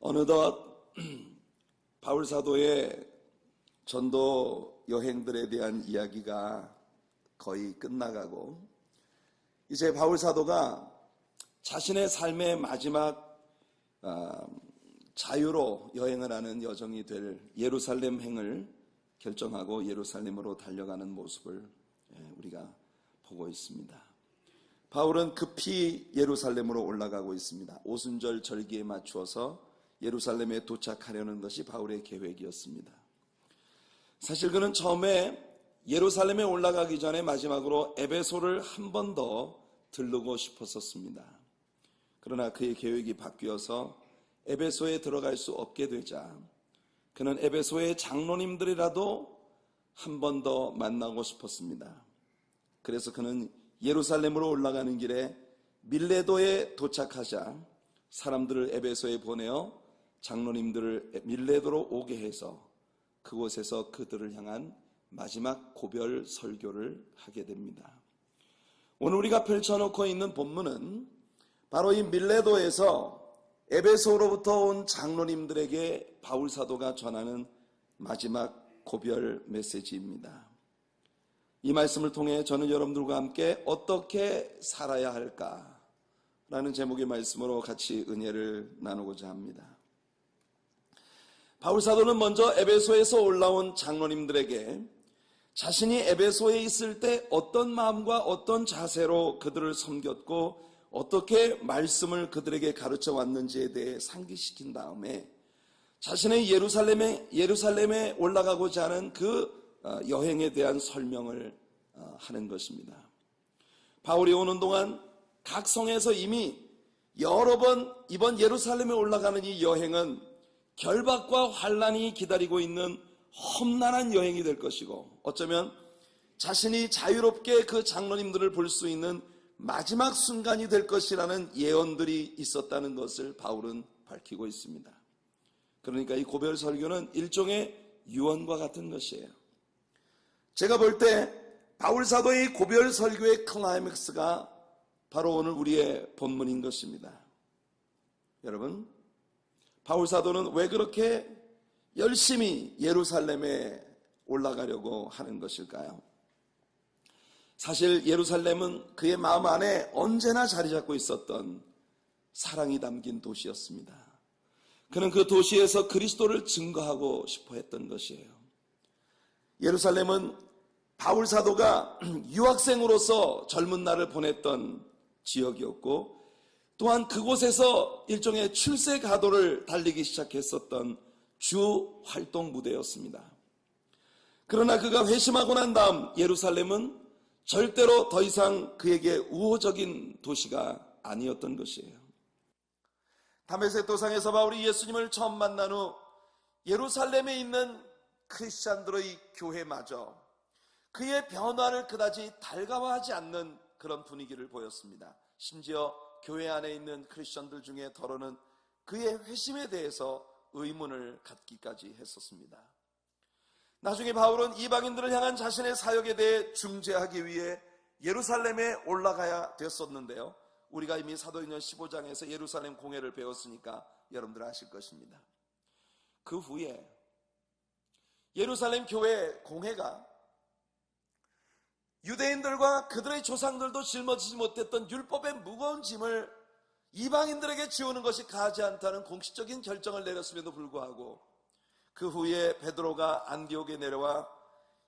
어느덧 바울 사도의 전도 여행들에 대한 이야기가 거의 끝나가고 이제 바울 사도가 자신의 삶의 마지막 자유로 여행을 하는 여정이 될 예루살렘 행을 결정하고 예루살렘으로 달려가는 모습을 우리가 보고 있습니다. 바울은 급히 예루살렘으로 올라가고 있습니다. 오순절 절기에 맞추어서 예루살렘에 도착하려는 것이 바울의 계획이었습니다. 사실 그는 처음에 예루살렘에 올라가기 전에 마지막으로 에베소를 한 번 더 들르고 싶었었습니다. 그러나 그의 계획이 바뀌어서 에베소에 들어갈 수 없게 되자 그는 에베소의 장로님들이라도 한 번 더 만나고 싶었습니다. 그래서 그는 예루살렘으로 올라가는 길에 밀레도에 도착하자 사람들을 에베소에 보내어 장로님들을 밀레도로 오게 해서 그곳에서 그들을 향한 마지막 고별 설교를 하게 됩니다. 오늘 우리가 펼쳐놓고 있는 본문은 바로 이 밀레도에서 에베소로부터 온 장로님들에게 바울 사도가 전하는 마지막 고별 메시지입니다. 이 말씀을 통해 저는 여러분들과 함께 어떻게 살아야 할까라는 제목의 말씀으로 같이 은혜를 나누고자 합니다. 바울 사도는 먼저 에베소에서 올라온 장로님들에게 자신이 에베소에 있을 때 어떤 마음과 어떤 자세로 그들을 섬겼고 어떻게 말씀을 그들에게 가르쳐 왔는지에 대해 상기시킨 다음에 자신의 예루살렘에 올라가고자 하는 그 여행에 대한 설명을 하는 것입니다. 바울이 오는 동안 각 성에서 이미 여러 번 이번 예루살렘에 올라가는 이 여행은 결박과 환난이 기다리고 있는 험난한 여행이 될 것이고 어쩌면 자신이 자유롭게 그 장로님들을 볼 수 있는 마지막 순간이 될 것이라는 예언들이 있었다는 것을 바울은 밝히고 있습니다. 그러니까 이 고별 설교는 일종의 유언과 같은 것이에요. 제가 볼 때 바울 사도의 고별 설교의 클라이맥스가 바로 오늘 우리의 본문인 것입니다. 여러분, 바울 사도는 왜 그렇게 열심히 예루살렘에 올라가려고 하는 것일까요? 사실 예루살렘은 그의 마음 안에 언제나 자리 잡고 있었던 사랑이 담긴 도시였습니다. 그는 그 도시에서 그리스도를 증거하고 싶어 했던 것이에요. 예루살렘은 바울 사도가 유학생으로서 젊은 날을 보냈던 지역이었고 또한 그곳에서 일종의 출세 가도를 달리기 시작했었던 주 활동 무대였습니다. 그러나 그가 회심하고 난 다음 예루살렘은 절대로 더 이상 그에게 우호적인 도시가 아니었던 것이에요. 다메섹 도상에서 바울이 예수님을 처음 만난 후 예루살렘에 있는 크리스찬들의 교회마저 그의 변화를 그다지 달가워하지 않는 그런 분위기를 보였습니다. 심지어 교회 안에 있는 크리스천들 중에 더러는 그의 회심에 대해서 의문을 갖기까지 했었습니다. 나중에 바울은 이방인들을 향한 자신의 사역에 대해 중재하기 위해 예루살렘에 올라가야 됐었는데요. 우리가 이미 사도행전 15장에서 예루살렘 공회를 배웠으니까 여러분들 아실 것입니다. 그 후에 예루살렘 교회 공회가 유대인들과 그들의 조상들도 짊어지지 못했던 율법의 무거운 짐을 이방인들에게 지우는 것이 가지 않다는 공식적인 결정을 내렸음에도 불구하고 그 후에 베드로가 안디옥에 내려와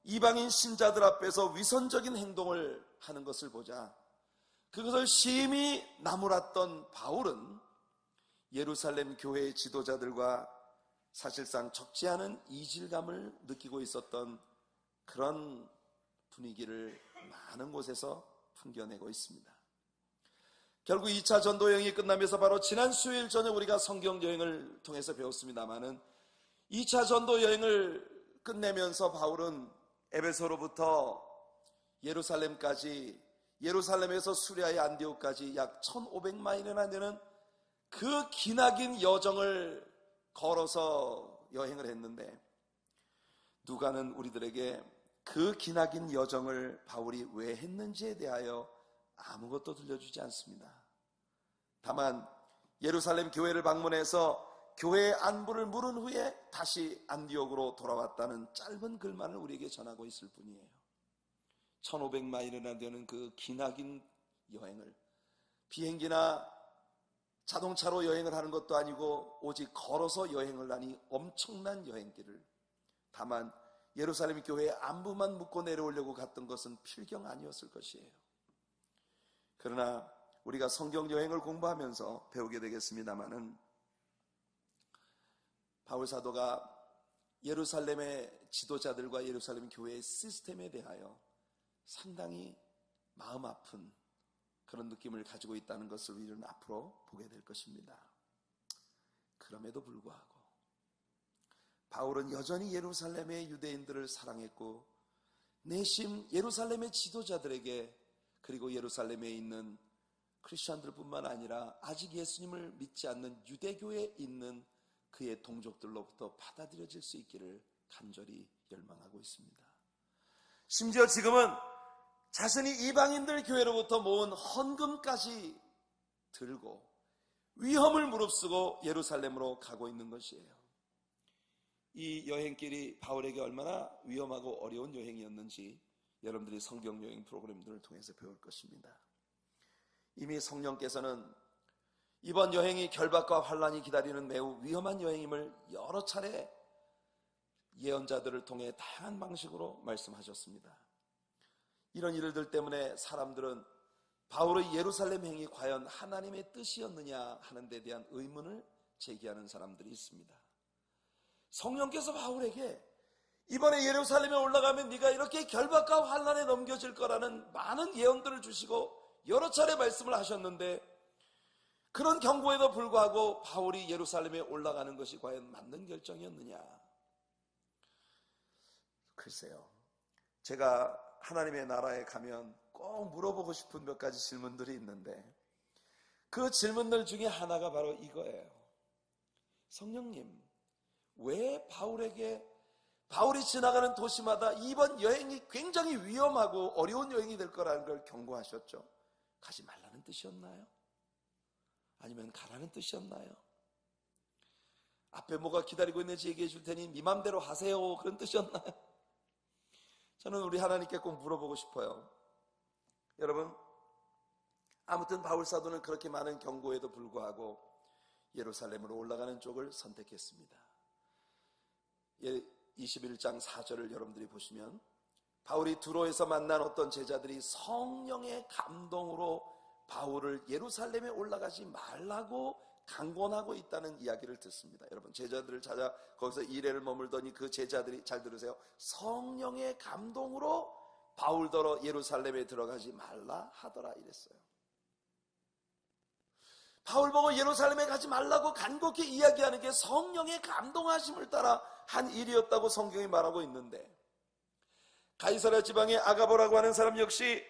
이방인 신자들 앞에서 위선적인 행동을 하는 것을 보자 그것을 심히 나무랐던 바울은 예루살렘 교회의 지도자들과 사실상 적지 않은 이질감을 느끼고 있었던 그런 분위기를 많은 곳에서 풍겨내고 있습니다. 결국 2차 전도 여행이 끝나면서 바로 지난 수요일 저녁 우리가 성경 여행을 통해서 배웠습니다마는 2차 전도 여행을 끝내면서 바울은 에베소로부터 예루살렘까지 예루살렘에서 수리아의 안디옥까지 약 1500마일이나 되는 그 기나긴 여정을 걸어서 여행을 했는데 누가는 우리들에게 그 기나긴 여정을 바울이 왜 했는지에 대하여 아무것도 들려주지 않습니다. 다만 예루살렘 교회를 방문해서 교회의 안부를 물은 후에 다시 안디옥으로 돌아왔다는 짧은 글만을 우리에게 전하고 있을 뿐이에요. 1500마일이나 되는 그 기나긴 여행을 비행기나 자동차로 여행을 하는 것도 아니고 오직 걸어서 여행을 하니 엄청난 여행길을, 다만 예루살렘 교회의 안부만 묻고 내려오려고 갔던 것은 필경 아니었을 것이에요. 그러나 우리가 성경 여행을 공부하면서 배우게 되겠습니다마는 바울 사도가 예루살렘의 지도자들과 예루살렘 교회의 시스템에 대하여 상당히 마음 아픈 그런 느낌을 가지고 있다는 것을 우리는 앞으로 보게 될 것입니다. 그럼에도 불구하고 바울은 여전히 예루살렘의 유대인들을 사랑했고 내심 예루살렘의 지도자들에게, 그리고 예루살렘에 있는 크리스천들뿐만 아니라 아직 예수님을 믿지 않는 유대교에 있는 그의 동족들로부터 받아들여질 수 있기를 간절히 열망하고 있습니다. 심지어 지금은 자신이 이방인들 교회로부터 모은 헌금까지 들고 위험을 무릅쓰고 예루살렘으로 가고 있는 것이에요. 이 여행길이 바울에게 얼마나 위험하고 어려운 여행이었는지 여러분들이 성경 여행 프로그램들을 통해서 배울 것입니다. 이미 성령께서는 이번 여행이 결박과 환란이 기다리는 매우 위험한 여행임을 여러 차례 예언자들을 통해 다양한 방식으로 말씀하셨습니다. 이런 일들 때문에 사람들은 바울의 예루살렘 행이 과연 하나님의 뜻이었느냐 하는 데 대한 의문을 제기하는 사람들이 있습니다. 성령께서 바울에게 이번에 예루살렘에 올라가면 네가 이렇게 결박과 환란에 넘겨질 거라는 많은 예언들을 주시고 여러 차례 말씀을 하셨는데, 그런 경고에도 불구하고 바울이 예루살렘에 올라가는 것이 과연 맞는 결정이었느냐? 글쎄요, 제가 하나님의 나라에 가면 꼭 물어보고 싶은 몇 가지 질문들이 있는데 그 질문들 중에 하나가 바로 이거예요. 성령님, 왜 바울이 지나가는 도시마다 이번 여행이 굉장히 위험하고 어려운 여행이 될 거라는 걸 경고하셨죠? 가지 말라는 뜻이었나요? 아니면 가라는 뜻이었나요? 앞에 뭐가 기다리고 있는지 얘기해 줄 테니 네 맘대로 하세요, 그런 뜻이었나요? 저는 우리 하나님께 꼭 물어보고 싶어요. 여러분, 아무튼 바울 사도는 그렇게 많은 경고에도 불구하고 예루살렘으로 올라가는 쪽을 선택했습니다. 21장 4절을 여러분들이 보시면 바울이 두로에서 만난 어떤 제자들이 성령의 감동으로 바울을 예루살렘에 올라가지 말라고 강권하고 있다는 이야기를 듣습니다. 여러분, 제자들을 찾아 거기서 이래를 머물더니 그 제자들이, 잘 들으세요, 성령의 감동으로 바울더러 예루살렘에 들어가지 말라 하더라 이랬어요. 바울 보고 예루살렘에 가지 말라고 간곡히 이야기하는 게 성령의 감동하심을 따라 한 일이었다고 성경이 말하고 있는데, 가이사랴 지방의 아가보라고 하는 사람 역시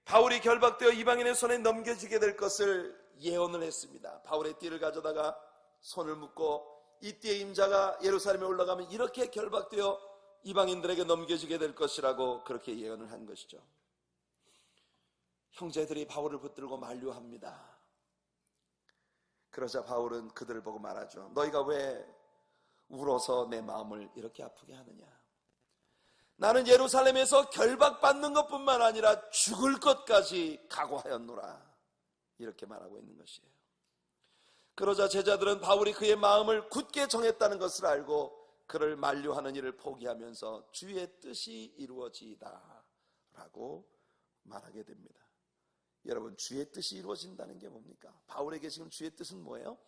바울이 결박되어 이방인의 손에 넘겨지게 될 것을 예언을 했습니다. 바울의 띠를 가져다가 손을 묶고 이 띠의 임자가 예루살렘에 올라가면 이렇게 결박되어 이방인들에게 넘겨지게 될 것이라고 그렇게 예언을 한 것이죠. 형제들이 바울을 붙들고 만류합니다. 그러자 바울은 그들을 보고 말하죠. 너희가 왜 울어서 내 마음을 이렇게 아프게 하느냐? 나는 예루살렘에서 결박받는 것뿐만 아니라 죽을 것까지 각오하였노라, 이렇게 말하고 있는 것이에요. 그러자 제자들은 바울이 그의 마음을 굳게 정했다는 것을 알고 그를 만류하는 일을 포기하면서 주의 뜻이 이루어지이다 라고 말하게 됩니다. 여러분, 주의 뜻이 이루어진다는 게 뭡니까? 바울에게 지금 주의 뜻은 뭐예요?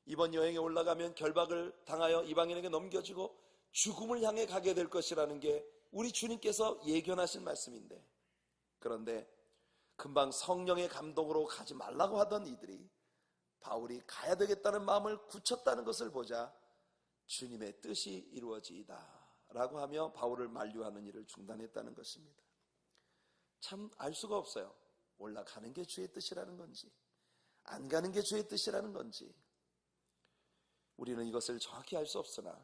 이번 여행에 올라가면 결박을 당하여 이방인에게 넘겨지고 죽음을 향해 가게 될 것이라는 게 우리 주님께서 예견하신 말씀인데, 그런데 금방 성령의 감동으로 가지 말라고 하던 이들이 바울이 가야 되겠다는 마음을 굳혔다는 것을 보자 주님의 뜻이 이루어지이다 라고 하며 바울을 만류하는 일을 중단했다는 것입니다. 참 알 수가 없어요. 올라가는 게 주의 뜻이라는 건지 안 가는 게 주의 뜻이라는 건지 우리는 이것을 정확히 알 수 없으나,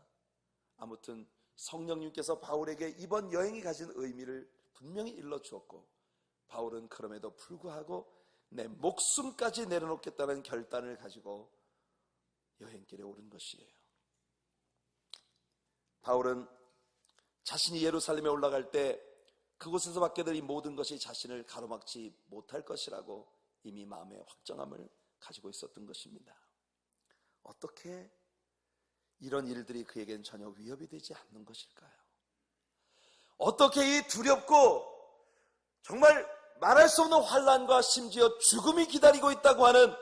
아무튼 성령님께서 바울에게 이번 여행이 가진 의미를 분명히 일러주었고, 바울은 그럼에도 불구하고 내 목숨까지 내려놓겠다는 결단을 가지고 여행길에 오른 것이에요. 바울은 자신이 예루살렘에 올라갈 때 그곳에서 받게 될 이 모든 것이 자신을 가로막지 못할 것이라고 이미 마음의 확정함을 가지고 있었던 것입니다. 어떻게 이런 일들이 그에겐 전혀 위협이 되지 않는 것일까요? 어떻게 이 두렵고 정말 말할 수 없는 환난과 심지어 죽음이 기다리고 있다고 하는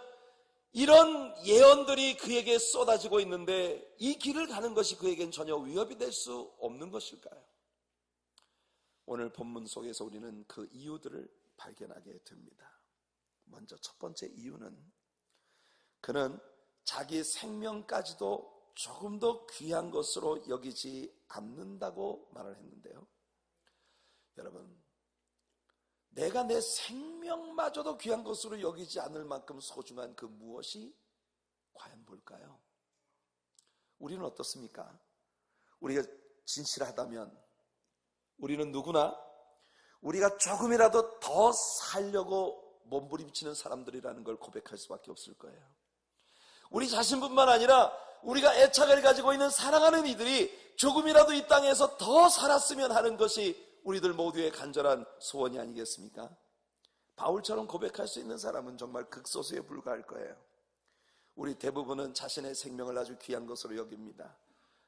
이런 예언들이 그에게 쏟아지고 있는데 이 길을 가는 것이 그에겐 전혀 위협이 될 수 없는 것일까요? 오늘 본문 속에서 우리는 그 이유들을 발견하게 됩니다. 먼저 첫 번째 이유는 그는 자기 생명까지도 조금 더 귀한 것으로 여기지 않는다고 말을 했는데요. 여러분, 내가 내 생명마저도 귀한 것으로 여기지 않을 만큼 소중한 그 무엇이 과연 뭘까요? 우리는 어떻습니까? 우리가 진실하다면 우리는 누구나 우리가 조금이라도 더 살려고 몸부림치는 사람들이라는 걸 고백할 수밖에 없을 거예요. 우리 자신뿐만 아니라 우리가 애착을 가지고 있는 사랑하는 이들이 조금이라도 이 땅에서 더 살았으면 하는 것이 우리들 모두의 간절한 소원이 아니겠습니까? 바울처럼 고백할 수 있는 사람은 정말 극소수에 불과할 거예요. 우리 대부분은 자신의 생명을 아주 귀한 것으로 여깁니다.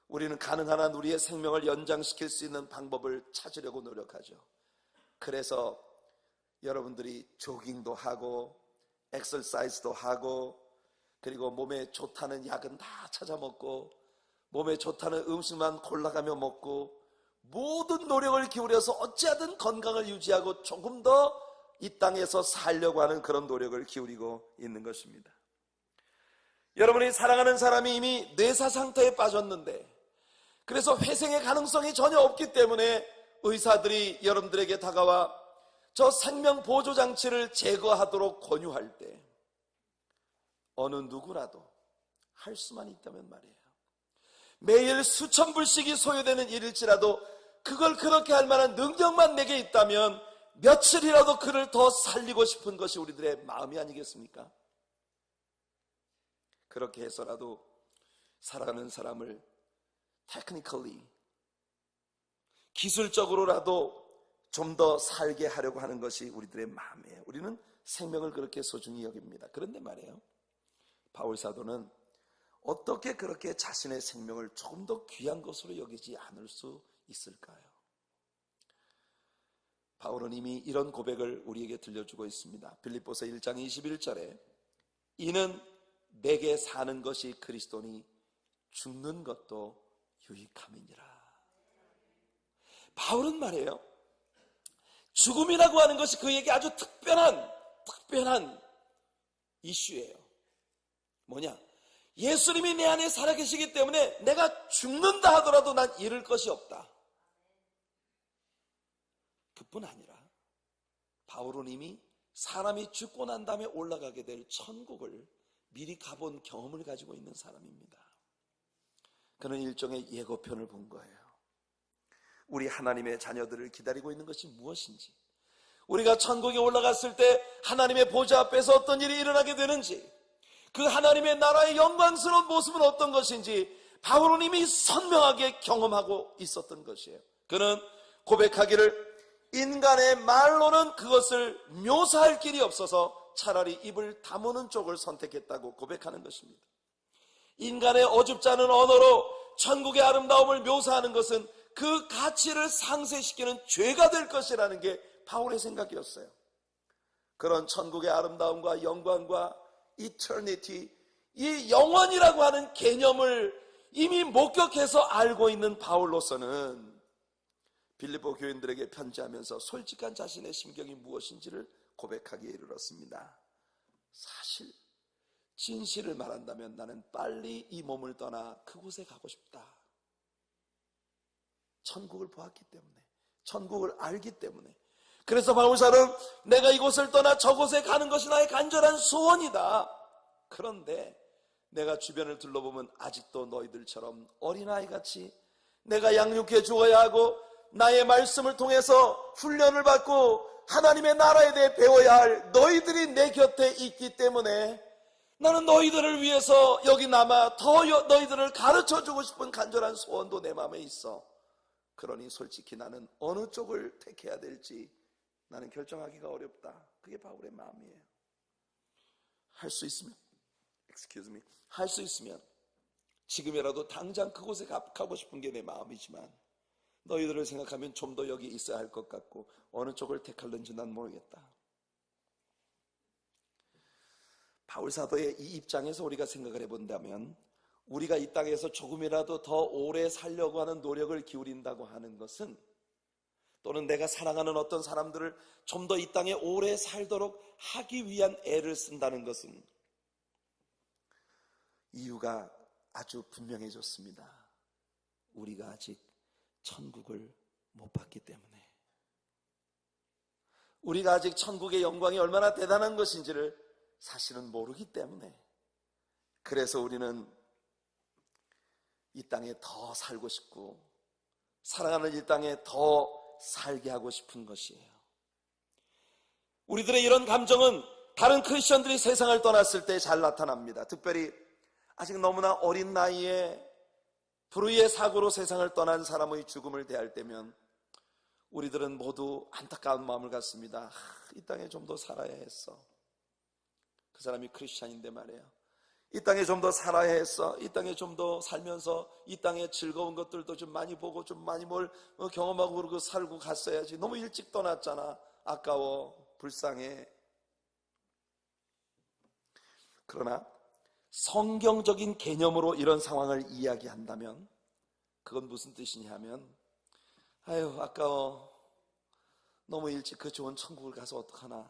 우리는 가능한 한 우리의 생명을 연장시킬 수 있는 방법을 찾으려고 노력하죠. 그래서 여러분들이 조깅도 하고 엑서사이즈도 하고 그리고 몸에 좋다는 약은 다 찾아 먹고 몸에 좋다는 음식만 골라가며 먹고 모든 노력을 기울여서 어찌하든 건강을 유지하고 조금 더 이 땅에서 살려고 하는 그런 노력을 기울이고 있는 것입니다. 여러분이 사랑하는 사람이 이미 뇌사 상태에 빠졌는데 그래서 회생의 가능성이 전혀 없기 때문에 의사들이 여러분들에게 다가와 저 생명 보조 장치를 제거하도록 권유할 때 어느 누구라도 할 수만 있다면 말이에요. 매일 수천 불씩이 소요되는 일일지라도 그걸 그렇게 할 만한 능력만 내게 있다면 며칠이라도 그를 더 살리고 싶은 것이 우리들의 마음이 아니겠습니까? 그렇게 해서라도 살아가는 사람을 technically 기술적으로라도 좀 더 살게 하려고 하는 것이 우리들의 마음이에요. 우리는 생명을 그렇게 소중히 여깁니다. 그런데 말이에요, 바울 사도는 어떻게 그렇게 자신의 생명을 조금 더 귀한 것으로 여기지 않을 수 있을까요? 바울은 이미 이런 고백을 우리에게 들려주고 있습니다. 빌립보서 1장 21절에 이는 내게 사는 것이 그리스도니 죽는 것도 유익함이니라. 바울은 말이에요, 죽음이라고 하는 것이 그에게 아주 특별한 이슈예요. 뭐냐? 예수님이 내 안에 살아계시기 때문에 내가 죽는다 하더라도 난 잃을 것이 없다. 그뿐 아니라 바울은 이미 사람이 죽고 난 다음에 올라가게 될 천국을 미리 가본 경험을 가지고 있는 사람입니다. 그는 일종의 예고편을 본 거예요. 우리 하나님의 자녀들을 기다리고 있는 것이 무엇인지, 우리가 천국에 올라갔을 때 하나님의 보좌 앞에서 어떤 일이 일어나게 되는지, 그 하나님의 나라의 영광스러운 모습은 어떤 것인지 바울은 이미 선명하게 경험하고 있었던 것이에요. 그는 고백하기를 인간의 말로는 그것을 묘사할 길이 없어서 차라리 입을 다무는 쪽을 선택했다고 고백하는 것입니다. 인간의 어줍지 않은 언어로 천국의 아름다움을 묘사하는 것은 그 가치를 상쇄시키는 죄가 될 것이라는 게 바울의 생각이었어요. 그런 천국의 아름다움과 영광과 eternity, 이 영원이라고 하는 개념을 이미 목격해서 알고 있는 바울로서는 빌립보 교인들에게 편지하면서 솔직한 자신의 심경이 무엇인지를 고백하기에 이르렀습니다. 사실 진실을 말한다면 나는 빨리 이 몸을 떠나 그곳에 가고 싶다. 천국을 보았기 때문에, 천국을 알기 때문에. 그래서 바울사는 내가 이곳을 떠나 저곳에 가는 것이 나의 간절한 소원이다. 그런데 내가 주변을 둘러보면 아직도 너희들처럼 어린아이같이 내가 양육해 주어야 하고 나의 말씀을 통해서 훈련을 받고 하나님의 나라에 대해 배워야 할 너희들이 내 곁에 있기 때문에 나는 너희들을 위해서 여기 남아 더 너희들을 가르쳐주고 싶은 간절한 소원도 내 마음에 있어. 그러니 솔직히 나는 어느 쪽을 택해야 될지 나는 결정하기가 어렵다. 그게 바울의 마음이에요. 할 수 있으면 할 수 있으면 지금이라도 당장 그곳에 가고 싶은 게 내 마음이지만 너희들을 생각하면 좀 더 여기 있어야 할 것 같고 어느 쪽을 택할는지 난 모르겠다. 바울 사도의 이 입장에서 우리가 생각을 해본다면 우리가 이 땅에서 조금이라도 더 오래 살려고 하는 노력을 기울인다고 하는 것은, 또는 내가 사랑하는 어떤 사람들을 좀 더 이 땅에 오래 살도록 하기 위한 애를 쓴다는 것은 이유가 아주 분명해졌습니다. 우리가 아직 천국을 못 봤기 때문에, 우리가 아직 천국의 영광이 얼마나 대단한 것인지를 사실은 모르기 때문에, 그래서 우리는 이 땅에 더 살고 싶고 사랑하는 이 땅에 더 살게 하고 싶은 것이에요. 우리들의 이런 감정은 다른 크리스천들이 세상을 떠났을 때 잘 나타납니다. 특별히 아직 너무나 어린 나이에 불의의 사고로 세상을 떠난 사람의 죽음을 대할 때면 우리들은 모두 안타까운 마음을 갖습니다. 이 땅에 좀 더 살아야 했어. 그 사람이 크리스찬인데 말이에요. 이 땅에 좀 더 살아야 했어. 이 땅에 좀 더 살면서 이 땅의 즐거운 것들도 좀 많이 보고 좀 많이 뭘 경험하고 그러고 살고 갔어야지. 너무 일찍 떠났잖아. 아까워. 불쌍해. 그러나 성경적인 개념으로 이런 상황을 이야기한다면 그건 무슨 뜻이냐 하면, 아유 아까워. 너무 일찍 그 좋은 천국을 가서 어떡하나.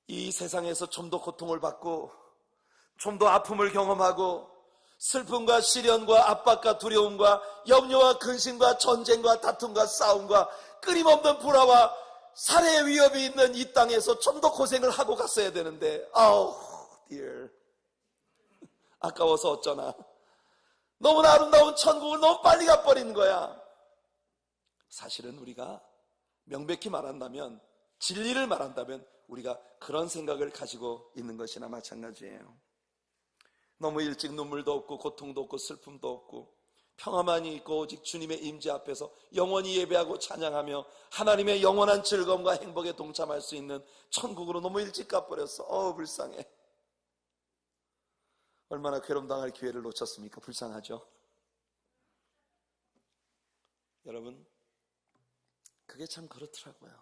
이 세상에서 좀 더 고통을 받고 좀 더 아픔을 경험하고 슬픔과 시련과 압박과 두려움과 염려와 근심과 전쟁과 다툼과 싸움과 끊임없는 불화와 살해의 위협이 있는 이 땅에서 좀 더 고생을 하고 갔어야 되는데, 아우 dear, 아까워서 어쩌나. 너무나 아름다운 천국을 너무 빨리 가버린 거야. 사실은 우리가 명백히 말한다면, 진리를 말한다면 우리가 그런 생각을 가지고 있는 것이나 마찬가지예요. 너무 일찍 눈물도 없고 고통도 없고 슬픔도 없고 평화만이 있고 오직 주님의 임재 앞에서 영원히 예배하고 찬양하며 하나님의 영원한 즐거움과 행복에 동참할 수 있는 천국으로 너무 일찍 가버렸어. 불쌍해. 얼마나 괴롭당할 기회를 놓쳤습니까? 불쌍하죠. 여러분, 그게 참 그렇더라고요.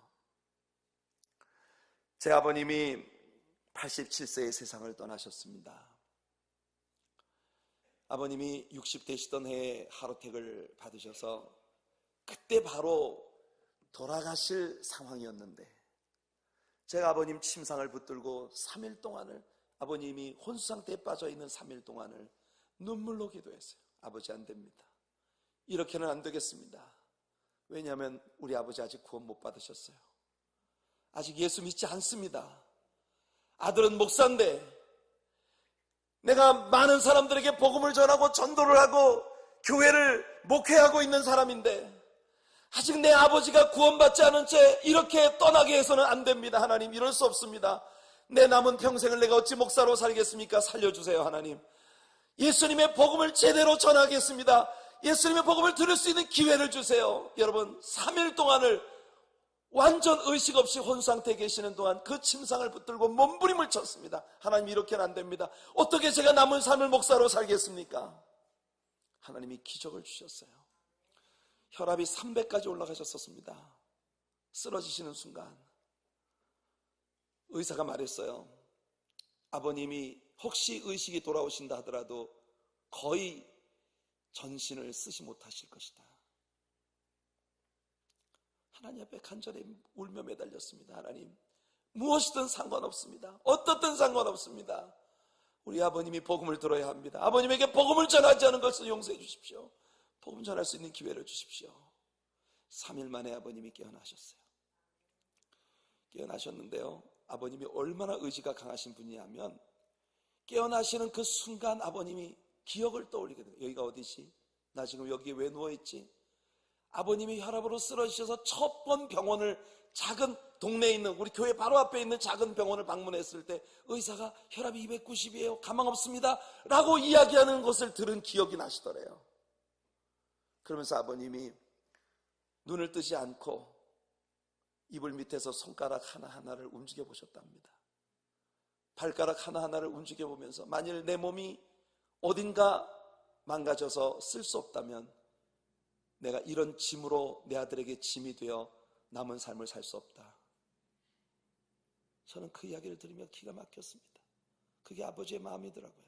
제 아버님이 87세의 세상을 떠나셨습니다. 아버님이 60 되시던 해에 하루택을 받으셔서 그때 바로 돌아가실 상황이었는데, 제가 아버님 침상을 붙들고 3일 동안을, 아버님이 혼수 상태에 빠져있는 3일 동안을 눈물로 기도했어요. 아버지 안 됩니다. 이렇게는 안 되겠습니다. 왜냐하면 우리 아버지 아직 구원 못 받으셨어요. 아직 예수 믿지 않습니다. 아들은 목사인데, 내가 많은 사람들에게 복음을 전하고 전도를 하고 교회를 목회하고 있는 사람인데 아직 내 아버지가 구원받지 않은 채 이렇게 떠나게 해서는 안 됩니다. 하나님, 이럴 수 없습니다. 내 남은 평생을 내가 어찌 목사로 살겠습니까? 살려주세요. 하나님, 예수님의 복음을 제대로 전하겠습니다. 예수님의 복음을 들을 수 있는 기회를 주세요. 여러분, 3일 동안을 완전 의식 없이 혼상태에 계시는 동안 그 침상을 붙들고 몸부림을 쳤습니다. 하나님, 이렇게는 안 됩니다. 어떻게 제가 남은 삶을 목사로 살겠습니까? 하나님이 기적을 주셨어요. 혈압이 300까지 올라가셨었습니다. 쓰러지시는 순간 의사가 말했어요. 아버님이 혹시 의식이 돌아오신다 하더라도 거의 전신을 쓰지 못하실 것이다. 하나님 앞에 간절히 울며 매달렸습니다. 하나님, 무엇이든 상관없습니다. 어떻든 상관없습니다. 우리 아버님이 복음을 들어야 합니다. 아버님에게 복음을 전하지 않은 것을 용서해 주십시오. 복음 전할 수 있는 기회를 주십시오. 3일 만에 아버님이 깨어나셨어요. 깨어나셨는데요, 아버님이 얼마나 의지가 강하신 분이냐면 깨어나시는 그 순간 아버님이 기억을 떠올리게 돼요. 여기가 어디지? 나 지금 여기에 왜 누워있지? 아버님이 혈압으로 쓰러지셔서 첫 번 병원을, 작은 동네에 있는, 우리 교회 바로 앞에 있는 작은 병원을 방문했을 때 의사가 혈압이 290이에요. 가망 없습니다. 라고 이야기하는 것을 들은 기억이 나시더래요. 그러면서 아버님이 눈을 뜨지 않고 이불 밑에서 손가락 하나하나를 움직여 보셨답니다. 발가락 하나하나를 움직여 보면서 만일 내 몸이 어딘가 망가져서 쓸 수 없다면 내가 이런 짐으로 내 아들에게 짐이 되어 남은 삶을 살 수 없다. 저는 그 이야기를 들으며 기가 막혔습니다. 그게 아버지의 마음이더라고요.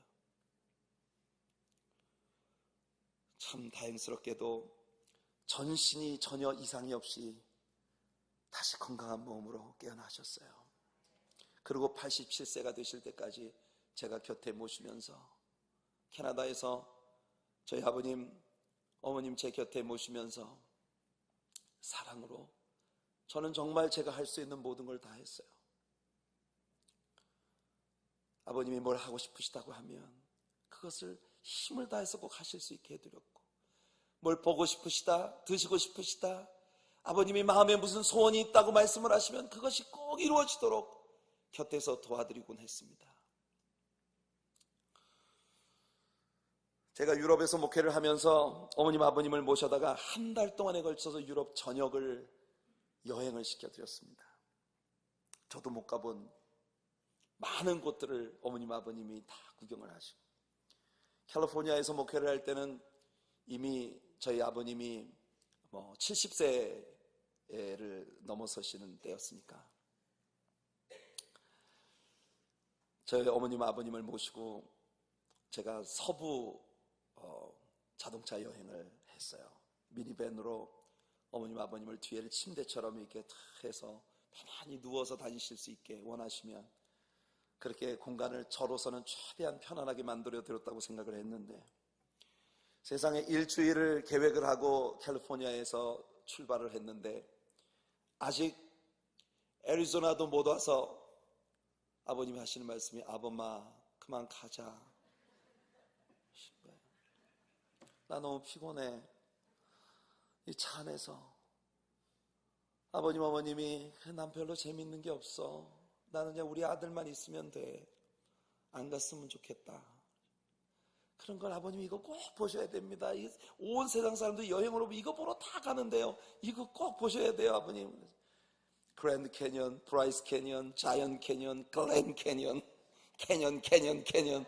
참 다행스럽게도 전신이 전혀 이상이 없이 다시 건강한 몸으로 깨어나셨어요. 그리고 87세가 되실 때까지 제가 곁에 모시면서, 캐나다에서 저희 아버님, 어머님 제 곁에 모시면서 사랑으로 저는 정말 제가 할 수 있는 모든 걸 다 했어요. 아버님이 뭘 하고 싶으시다고 하면 그것을 힘을 다해서 꼭 하실 수 있게 해드렸고, 뭘 보고 싶으시다, 드시고 싶으시다, 아버님이 마음에 무슨 소원이 있다고 말씀을 하시면 그것이 꼭 이루어지도록 곁에서 도와드리곤 했습니다. 제가 유럽에서 목회를 하면서 어머님 아버님을 모셔다가 한 달 동안에 걸쳐서 유럽 전역을 여행을 시켜드렸습니다. 저도 못 가본 많은 곳들을 어머님 아버님이 다 구경을 하시고, 캘리포니아에서 목회를 할 때는 이미 저희 아버님이 70세를 넘어서시는 때였으니까 저희 어머님 아버님을 모시고 제가 서부 자동차 여행을 했어요. 미니밴으로 어머님 아버님을 뒤에를 침대처럼 이렇게 탁 해서 편안히 누워서 다니실 수 있게 원하시면 그렇게 공간을 저로서는 최대한 편안하게 만들어 드렸다고 생각을 했는데, 세상에 일주일을 계획을 하고 캘리포니아에서 출발을 했는데 아직 애리조나도 못 와서 아버님이 하시는 말씀이, 아범마 그만 가자. 나 너무 피곤해. 이 차 안에서. 아버님 어머님이 난 별로 재밌는 게 없어. 나는 그냥 우리 아들만 있으면 돼. 안 갔으면 좋겠다. 그런 걸 아버님이 이거 꼭 보셔야 됩니다. 온 세상 사람들이 여행으로 이거 보러 다 가는데요. 이거 꼭 보셔야 돼요, 아버님. 그랜드 캐년, 브라이스 캐년, 자이언트 캐년, 글렌 캐년, 캐년.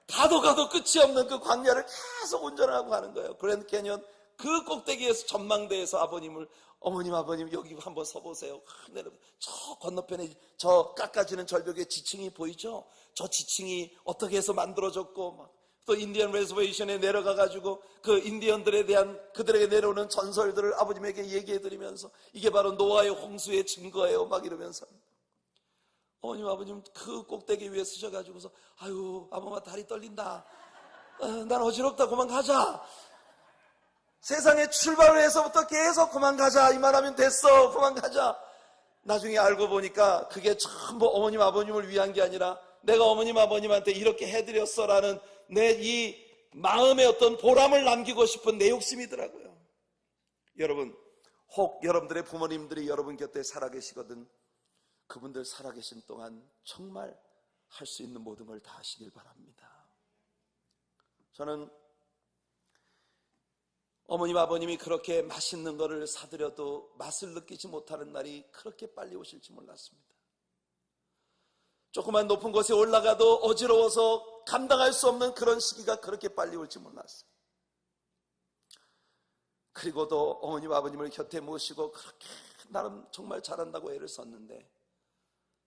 가도 끝이 없는 그 광야를 계속 운전을 하고 가는 거예요. 그랜드 캐년 그 꼭대기에서 전망대에서 아버님을, 어머님 아버님 여기 한번 서보세요. 저 건너편에 저 깎아지는 절벽에 지층이 보이죠? 저 지층이 어떻게 해서 만들어졌고, 또 인디언 레저베이션에 내려가가지고 그 인디언들에 대한 그들에게 내려오는 전설들을 아버님에게 얘기해드리면서 이게 바로 노아의 홍수의 증거예요. 막 이러면서 어머님 아버님 그 꼭대기 위에 서셔가지고서, 아유 아범마 다리 떨린다. 난 어지럽다. 그만 가자. 세상에 출발을 해서부터 계속 그만 가자. 이 말하면 됐어. 그만 가자. 나중에 알고 보니까 그게 전부 어머님 아버님을 위한 게 아니라 내가 어머님 아버님한테 이렇게 해드렸어라는 내 이 마음의 어떤 보람을 남기고 싶은 내 욕심이더라고요. 여러분, 혹 여러분들의 부모님들이 여러분 곁에 살아계시거든 그분들 살아계신 동안 정말 할 수 있는 모든 걸 다 하시길 바랍니다. 저는 어머님 아버님이 그렇게 맛있는 거를 사드려도 맛을 느끼지 못하는 날이 그렇게 빨리 오실지 몰랐습니다. 조그만 높은 곳에 올라가도 어지러워서 감당할 수 없는 그런 시기가 그렇게 빨리 올지 몰랐어요. 그리고도 어머님 아버님을 곁에 모시고 그렇게 나름 정말 잘한다고 애를 썼는데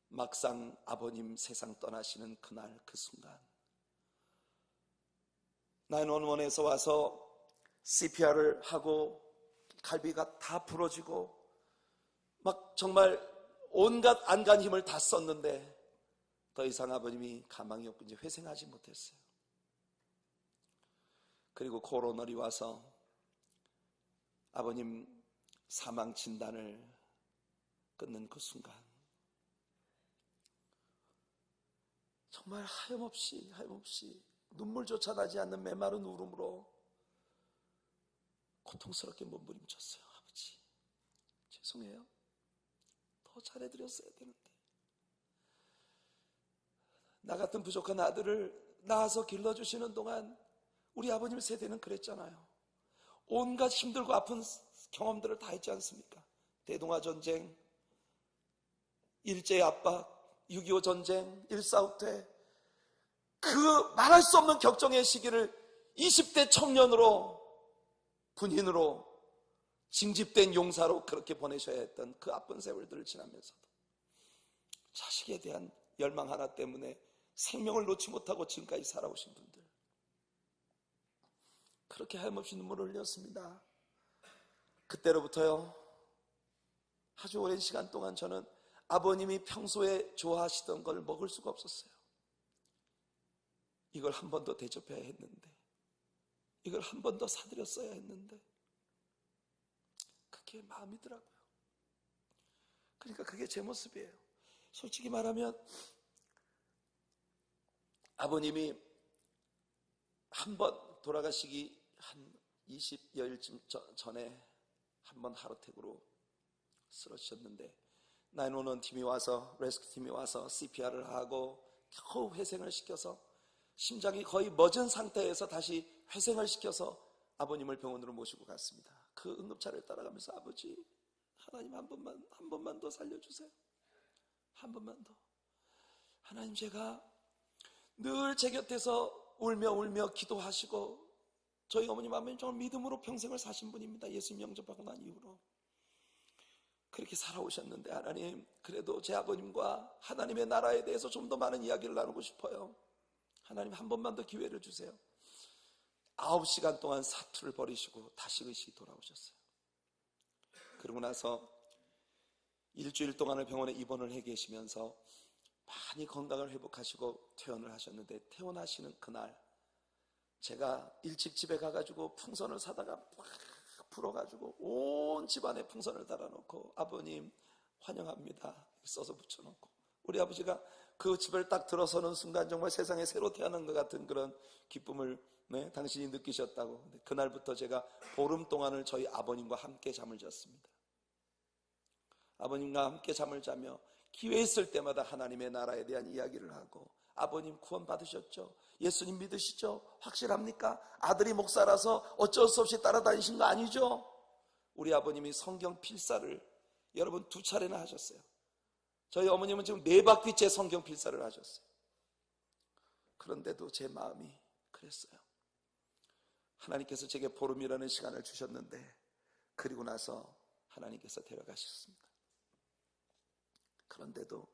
막상 아버님 세상 떠나시는 그날 그 순간 911에서 와서 CPR을 하고 갈비가 다 부러지고 막 정말 온갖 안간 힘을 다 썼는데 더 이상 아버님이 가망이 없고 이제 회생하지 못했어요. 그리고 코로나리 와서 아버님 사망 진단을 끊는 그 순간 정말 하염없이 눈물조차 나지 않는 메마른 울음으로 고통스럽게 몸부림쳤어요. 아버지, 죄송해요. 더 잘해드렸어야 되는데. 나 같은 부족한 아들을 낳아서 길러주시는 동안 우리 아버님 세대는 그랬잖아요. 온갖 힘들고 아픈 경험들을 다 했지 않습니까? 대동아 전쟁, 일제의 압박, 6.25 전쟁, 1.4후퇴, 그 말할 수 없는 격정의 시기를 20대 청년으로, 군인으로, 징집된 용사로 그렇게 보내셔야 했던 그 아픈 세월들을 지나면서도 자식에 대한 열망 하나 때문에 생명을 놓지 못하고 지금까지 살아오신 분들, 그렇게 하염없이 눈물을 흘렸습니다. 그때로부터요, 아주 오랜 시간 동안 저는 아버님이 평소에 좋아하시던 걸 먹을 수가 없었어요. 이걸 한 번 더 대접해야 했는데, 이걸 한 번 더 사드렸어야 했는데, 그게 마음이더라고요. 그러니까 그게 제 모습이에요. 솔직히 말하면 아버님이 한 번 돌아가시기 한 20여일쯤 전에 한 번 하루택으로 쓰러지셨는데, 911 팀이 와서, 레스큐 팀이 와서 CPR을 하고 겨우 회생을 시켜서 심장이 거의 멎은 상태에서 다시 회생을 시켜서 아버님을 병원으로 모시고 갔습니다. 그 응급차를 따라가면서 아버지, 하나님 한 번만 더 살려주세요. 한 번만 더. 하나님, 제가 늘 제 곁에서 울며 기도하시고, 저희 어머님 아버님 정말 믿음으로 평생을 사신 분입니다. 예수님 영접하고 난 이후로 그렇게 살아오셨는데, 하나님, 그래도 제 아버님과 하나님의 나라에 대해서 좀 더 많은 이야기를 나누고 싶어요. 하나님, 한 번만 더 기회를 주세요. 9시간 동안 사투를 벌이시고 다시 의식이 돌아오셨어요. 그러고 나서 일주일 동안을 병원에 입원을 해 계시면서 많이 건강을 회복하시고 퇴원을 하셨는데, 퇴원하시는 그날 제가 일찍 집에 가가지고 풍선을 사다가 막 불어가지고 온 집안에 풍선을 달아놓고, 아버님 환영합니다 써서 붙여놓고, 우리 아버지가 그 집을 딱 들어서는 순간 정말 세상에 새로 태어난 것 같은 그런 기쁨을 당신이 느끼셨다고. 근데 그날부터 제가 보름 동안을 저희 아버님과 함께 잠을 잤습니다. 아버님과 함께 잠을 자며 기회 있을 때마다 하나님의 나라에 대한 이야기를 하고, 아버님 구원 받으셨죠? 예수님 믿으시죠? 확실합니까? 아들이 목사라서 어쩔 수 없이 따라다니신 거 아니죠? 우리 아버님이 성경 필사를 여러분 2차례나 하셨어요. 저희 어머님은 지금 4바퀴째 성경 필사를 하셨어요. 그런데도 제 마음이 그랬어요. 하나님께서 제게 보름이라는 시간을 주셨는데, 그리고 나서 하나님께서 데려가셨습니다. 그런데도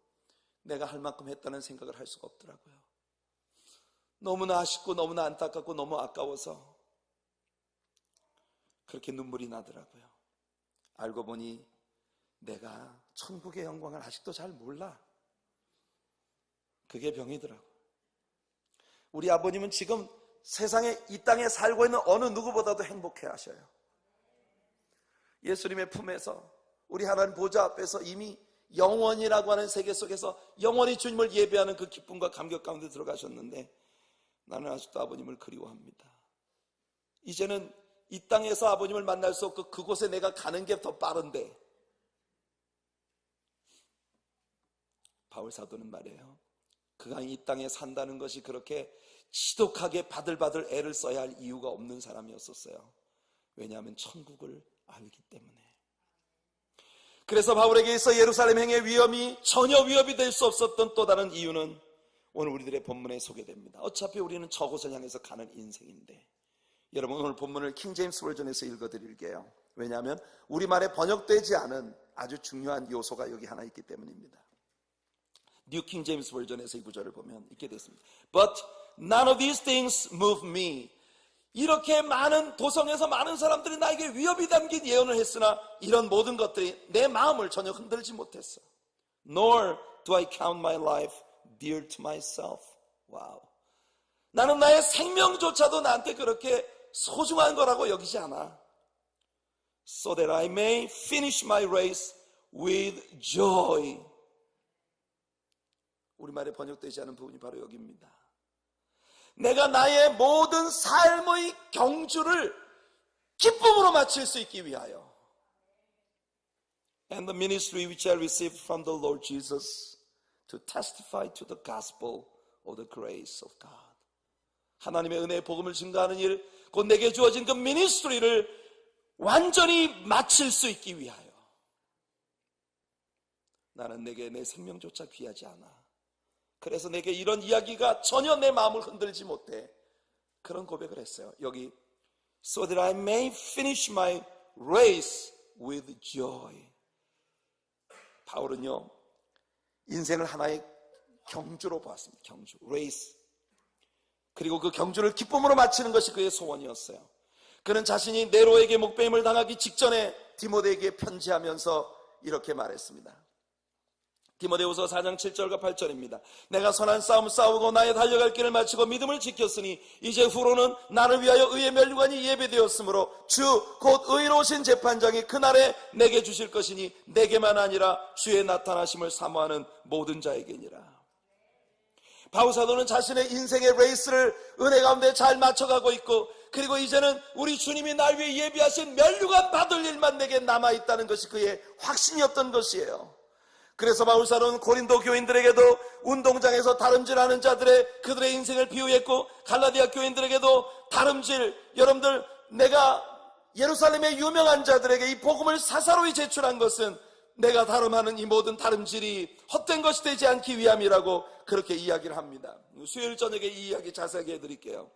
내가 할 만큼 했다는 생각을 할 수가 없더라고요. 너무나 아쉽고 너무나 안타깝고 너무 아까워서 그렇게 눈물이 나더라고요. 알고 보니 내가 천국의 영광을 아직도 잘 몰라. 그게 병이더라고요. 우리 아버님은 지금 세상에, 이 땅에 살고 있는 어느 누구보다도 행복해 하셔요. 예수님의 품에서, 우리 하나님 보좌 앞에서 이미 영원이라고 하는 세계 속에서 영원히 주님을 예배하는 그 기쁨과 감격 가운데 들어가셨는데, 나는 아직도 아버님을 그리워합니다. 이제는 이 땅에서 아버님을 만날 수 없고 그곳에 내가 가는 게 더 빠른데, 바울 사도는 말이에요, 그가 이 땅에 산다는 것이 그렇게 지독하게 바들바들 애를 써야 할 이유가 없는 사람이었었어요. 왜냐하면 천국을 알기 때문에. 그래서 바울에게 있어 예루살렘 행의 위험이 전혀 위협이 될 수 없었던 또 다른 이유는 오늘 우리들의 본문에 소개됩니다. 어차피 우리는 저곳을 향해서 가는 인생인데, 여러분 오늘 본문을 킹제임스 버전에서 읽어드릴게요. 왜냐하면 우리말에 번역되지 않은 아주 중요한 요소가 여기 하나 있기 때문입니다. 뉴 킹제임스 버전에서 이 구절을 보면 이렇게 되어 있습니다. But none of these things move me. 이렇게 많은 도성에서 많은 사람들이 나에게 위협이 담긴 예언을 했으나 이런 모든 것들이 내 마음을 전혀 흔들지 못했어. Nor do I count my life dear to myself. 와우. 나는 나의 생명조차도 나한테 그렇게 소중한 거라고 여기지 않아. So that I may finish my race with joy. 우리말에 번역되지 않은 부분이 바로 여기입니다. 내가 나의 모든 삶의 경주를 기쁨으로 마칠 수 있기 위하여. And the ministry which I received from the Lord Jesus to testify to the gospel of the grace of God. 하나님의 은혜의 복음을 증거하는 일, 곧 내게 주어진 그 미니스트리를 완전히 마칠 수 있기 위하여. 나는 내게 내 생명조차 귀하지 않아. 그래서 내게 이런 이야기가 전혀 내 마음을 흔들지 못해. 그런 고백을 했어요. 여기 So that I may finish my race with joy. 바울은요, 인생을 하나의 경주로 보았습니다. 경주, 레이스. 그리고 그 경주를 기쁨으로 마치는 것이 그의 소원이었어요. 그는 자신이 네로에게 목배임을 당하기 직전에 디모데에게 편지하면서 이렇게 말했습니다. 디모데후서 4장 7절과 8절입니다. 내가 선한 싸움 싸우고 나의 달려갈 길을 마치고 믿음을 지켰으니 이제 후로는 나를 위하여 의의 면류관이 예배되었으므로 주 곧 의로우신 재판장이 그날에 내게 주실 것이니 내게만 아니라 주의 나타나심을 사모하는 모든 자에게니라. 바울 사도는 자신의 인생의 레이스를 은혜 가운데 잘 맞춰가고 있고, 그리고 이제는 우리 주님이 날 위해 예비하신 면류관 받을 일만 내게 남아있다는 것이 그의 확신이었던 것이에요. 그래서 바울 사도는 고린도 교인들에게도 운동장에서 다름질하는 그들의 인생을 비유했고, 갈라디아 교인들에게도 다름질, 여러분들 내가 예루살렘의 유명한 자들에게 이 복음을 사사로이 제출한 것은 내가 다름하는 이 모든 다름질이 헛된 것이 되지 않기 위함이라고 그렇게 이야기를 합니다. 수요일 저녁에 이 이야기 자세하게 해드릴게요.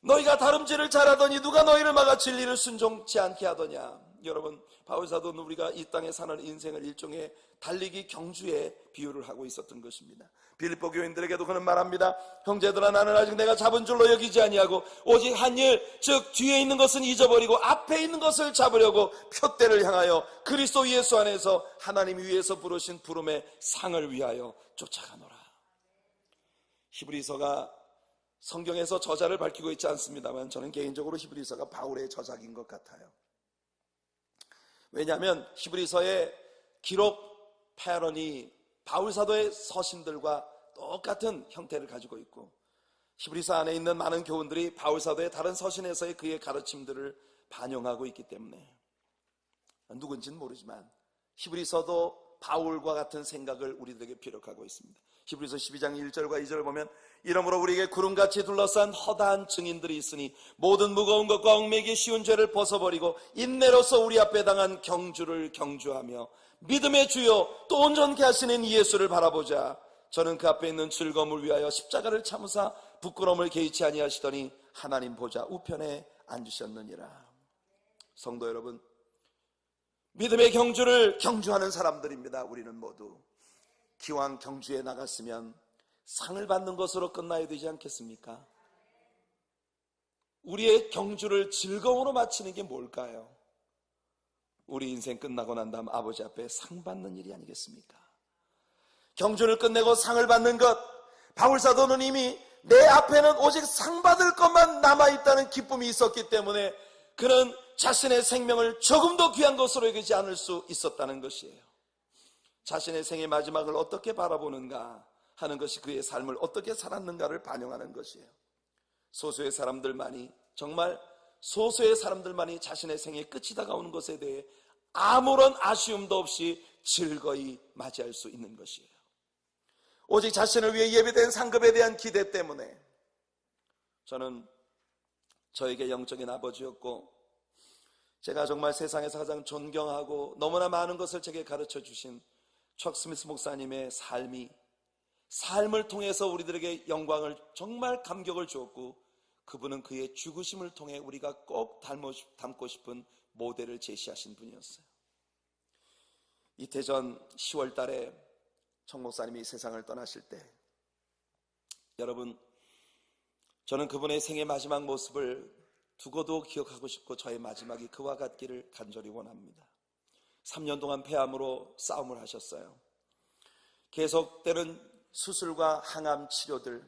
너희가 다름질을 잘하더니 누가 너희를 막아 진리를 순종치 않게 하더냐. 여러분, 바울 사도는 우리가 이 땅에 사는 인생을 일종의 달리기 경주에 비유를 하고 있었던 것입니다. 빌립보 교인들에게도 그는 말합니다. 형제들아, 나는 아직 내가 잡은 줄로 여기지 아니하고 오직 한 일, 즉 뒤에 있는 것은 잊어버리고 앞에 있는 것을 잡으려고 표대를 향하여 그리스도 예수 안에서 하나님이 위에서 부르신 부름의 상을 위하여 쫓아가노라. 히브리서가 성경에서 저자를 밝히고 있지 않습니다만 저는 개인적으로 히브리서가 바울의 저작인 것 같아요. 왜냐하면 히브리서의 기록 패런이 바울 사도의 서신들과 똑같은 형태를 가지고 있고, 히브리서 안에 있는 많은 교훈들이 바울 사도의 다른 서신에서의 그의 가르침들을 반영하고 있기 때문에 누군지는 모르지만 히브리서도 바울과 같은 생각을 우리들에게 피력하고 있습니다. 히브리서 12장 1절과 2절을 보면 이러므로 우리에게 구름같이 둘러싼 허다한 증인들이 있으니 모든 무거운 것과 얽매이기 쉬운 죄를 벗어버리고 인내로서 우리 앞에 당한 경주를 경주하며 믿음의 주요 또 온전케 하시는 예수를 바라보자. 저는 그 앞에 있는 즐거움을 위하여 십자가를 참으사 부끄러움을 개의치 아니하시더니 하나님 보좌 우편에 앉으셨느니라. 성도 여러분, 믿음의 경주를 경주하는 사람들입니다. 우리는 모두 기왕 경주에 나갔으면 상을 받는 것으로 끝나야 되지 않겠습니까? 우리의 경주를 즐거움으로 마치는 게 뭘까요? 우리 인생 끝나고 난 다음 아버지 앞에 상 받는 일이 아니겠습니까? 경주를 끝내고 상을 받는 것, 바울 사도는 이미 내 앞에는 오직 상 받을 것만 남아있다는 기쁨이 있었기 때문에 그는 자신의 생명을 조금도 귀한 것으로 여기지 않을 수 있었다는 것이에요. 자신의 생의 마지막을 어떻게 바라보는가 하는 것이 그의 삶을 어떻게 살았는가를 반영하는 것이에요. 소수의 사람들만이, 정말 소수의 사람들만이 자신의 생의 끝이 다가오는 것에 대해 아무런 아쉬움도 없이 즐거이 맞이할 수 있는 것이에요. 오직 자신을 위해 예비된 상급에 대한 기대 때문에. 저는 저에게 영적인 아버지였고 제가 정말 세상에서 가장 존경하고 너무나 많은 것을 제게 가르쳐 주신 척 스미스 목사님의 삶을 통해서 우리들에게 영광을, 정말 감격을 주었고, 그분은 그의 죽으심을 통해 우리가 꼭 닮고 싶은 모델을 제시하신 분이었어요. 이태 전 10월 달에 척 목사님이 세상을 떠나실 때, 여러분, 저는 그분의 생의 마지막 모습을 두고도 기억하고 싶고 저의 마지막이 그와 같기를 간절히 원합니다. 3년 동안 폐암으로 싸움을 하셨어요. 계속되는 수술과 항암 치료들,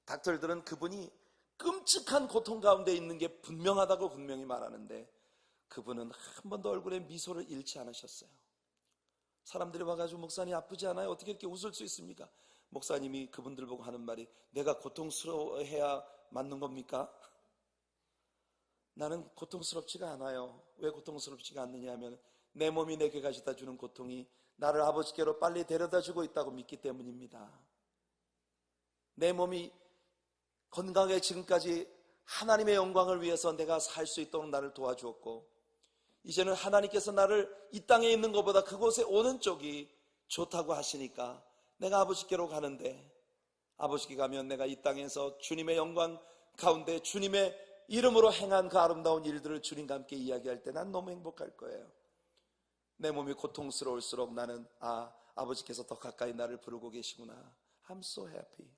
닥터들은 그분이 끔찍한 고통 가운데 있는 게 분명하다고 분명히 말하는데 그분은 한 번도 얼굴에 미소를 잃지 않으셨어요. 사람들이 와가지고 목사님 아프지 않아요? 어떻게 이렇게 웃을 수 있습니까? 목사님이 그분들 보고 하는 말이 내가 고통스러워해야 맞는 겁니까? 나는 고통스럽지가 않아요. 왜 고통스럽지가 않느냐 하면 내 몸이 내게 가져다 주는 고통이 나를 아버지께로 빨리 데려다 주고 있다고 믿기 때문입니다. 내 몸이 건강하게 지금까지 하나님의 영광을 위해서 내가 살 수 있도록 나를 도와주었고, 이제는 하나님께서 나를 이 땅에 있는 것보다 그곳에 오는 쪽이 좋다고 하시니까 내가 아버지께로 가는데, 아버지께 가면 내가 이 땅에서 주님의 영광 가운데 주님의 이름으로 행한 그 아름다운 일들을 주님과 함께 이야기할 때 난 너무 행복할 거예요. 내 몸이 고통스러울수록 나는 아버지께서 더 가까이 나를 부르고 계시구나. I'm so happy.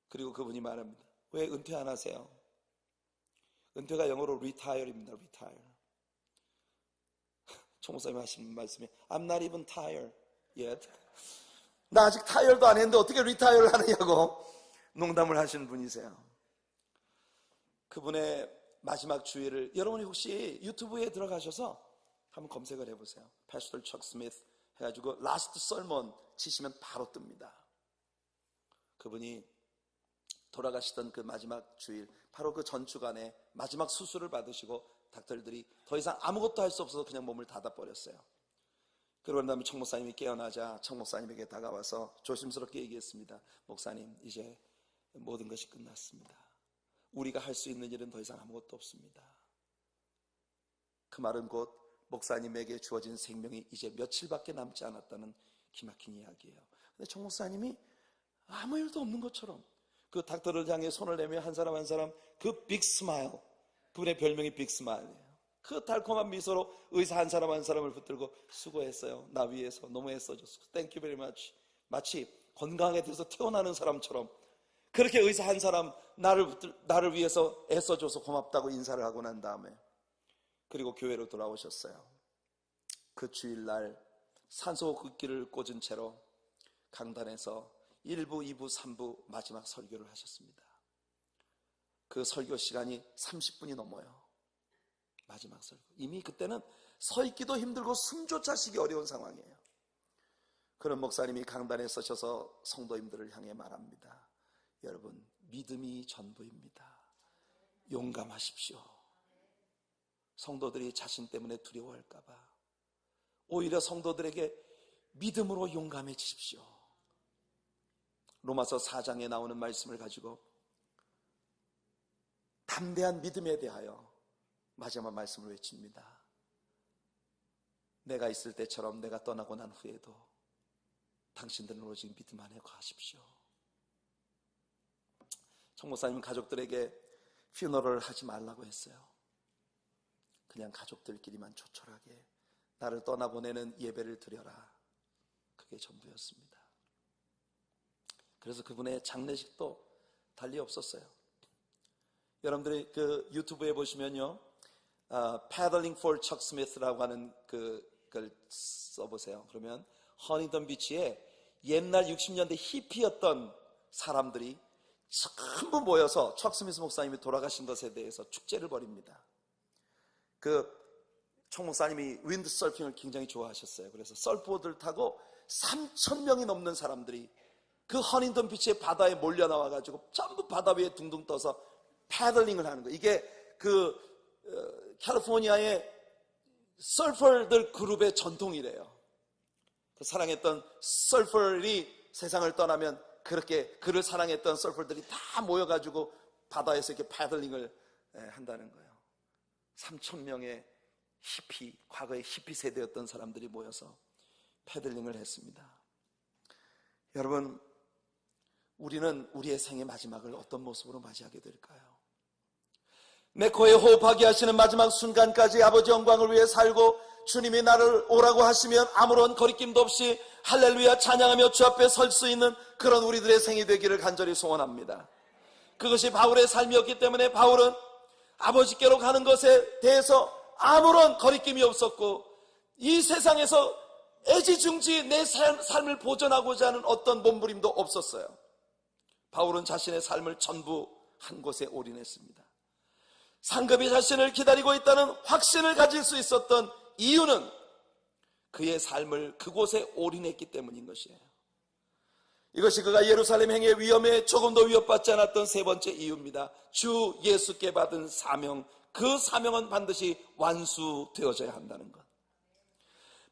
그리고 그분이 말합니다. 왜 은퇴 안 하세요? 은퇴가 영어로 retire입니다. retire. 총무사님 하시는 말씀에 I'm not even tired yet. 나 아직 타이어도 안 했는데 어떻게 retire를 하느냐고 농담을 하시는 분이세요. 그분의 마지막 주일을 여러분이 혹시 유튜브에 들어가셔서 한번 검색을 해보세요. 패스터 척 스미스 해가지고 라스트 설먼 치시면 바로 뜹니다. 그분이 돌아가시던 그 마지막 주일, 바로 그 전주간에 마지막 수술을 받으시고 닥터들이 더 이상 아무것도 할 수 없어서 그냥 몸을 닫아버렸어요. 그러고 난 다음에 청 목사님이 깨어나자 청 목사님에게 다가와서 조심스럽게 얘기했습니다. 목사님, 이제 모든 것이 끝났습니다. 우리가 할 수 있는 일은 더 이상 아무것도 없습니다. 그 말은 곧 목사님에게 주어진 생명이 이제 며칠밖에 남지 않았다는 기막힌 이야기예요. 근데 청 목사님이 아무 일도 없는 것처럼 그 닥터를 향해 손을 내며 한 사람 한 사람 그 빅 스마일, 그분의 별명이 빅 스마일이에요. 그 달콤한 미소로 의사 한 사람 한 사람을 붙들고 수고했어요. 나 위해서 너무 애써줬어. Thank you very much. 마치 건강에 대해서 태어나는 사람처럼 그렇게 의사 한 사람 나를 위해서 애써줘서 고맙다고 인사를 하고 난 다음에 그리고 교회로 돌아오셨어요. 그 주일날 산소호흡기를 꽂은 채로 강단에서 1부, 2부, 3부 마지막 설교를 하셨습니다. 그 설교 시간이 30분이 넘어요. 마지막 설교. 이미 그때는 서 있기도 힘들고 숨조차 쉬기 어려운 상황이에요. 그런 목사님이 강단에 서셔서 성도님들을 향해 말합니다. 여러분, 믿음이 전부입니다. 용감하십시오. 성도들이 자신 때문에 두려워할까봐 오히려 성도들에게 믿음으로 용감해지십시오. 로마서 4장에 나오는 말씀을 가지고 담대한 믿음에 대하여 마지막 말씀을 외칩니다. 내가 있을 때처럼 내가 떠나고 난 후에도 당신들은 오직 믿음 안에 거하십시오. 청 목사님 가족들에게 퓨너럴을 하지 말라고 했어요. 그냥 가족들끼리만 조촐하게 나를 떠나보내는 예배를 드려라. 그게 전부였습니다. 그래서 그분의 장례식도 달리 없었어요. 여러분들이 그 유튜브에 보시면요, Paddling for Chuck Smith라고 하는 그걸 써보세요. 그러면 허니턴 비치에 옛날 60년대 히피였던 사람들이 전부 모여서 척 스미스 목사님이 돌아가신 것에 대해서 축제를 벌입니다. 청 목사님이 윈드 서핑을 굉장히 좋아하셨어요. 그래서 서프보드를 타고 3,000명이 넘는 사람들이 그 허니턴 비치의 바다에 몰려 나와가지고 전부 바다 위에 둥둥 떠서 패들링을 하는 거예요. 이게 캘리포니아의 서퍼들 그룹의 전통이래요. 그 사랑했던 서퍼들이 세상을 떠나면 그렇게 그를 사랑했던 서퍼들이 다 모여가지고 바다에서 이렇게 패들링을 한다는 거예요. 3,000명의 히피, 과거의 히피 세대였던 사람들이 모여서 패들링을 했습니다. 여러분, 우리는 우리의 생의 마지막을 어떤 모습으로 맞이하게 될까요? 내 코에 호흡하게 하시는 마지막 순간까지 아버지 영광을 위해 살고 주님이 나를 오라고 하시면 아무런 거리낌도 없이 할렐루야 찬양하며 주 앞에 설 수 있는 그런 우리들의 생이 되기를 간절히 소원합니다. 그것이 바울의 삶이었기 때문에 바울은 아버지께로 가는 것에 대해서 아무런 거리낌이 없었고 이 세상에서 애지중지 내 삶을 보존하고자 하는 어떤 몸부림도 없었어요. 바울은 자신의 삶을 전부 한 곳에 올인했습니다. 상급이 자신을 기다리고 있다는 확신을 가질 수 있었던 이유는 그의 삶을 그곳에 올인했기 때문인 것이에요. 이것이 그가 예루살렘 행의 위험에 조금도 위협받지 않았던 세 번째 이유입니다. 주 예수께 받은 사명, 그 사명은 반드시 완수되어져야 한다는 것.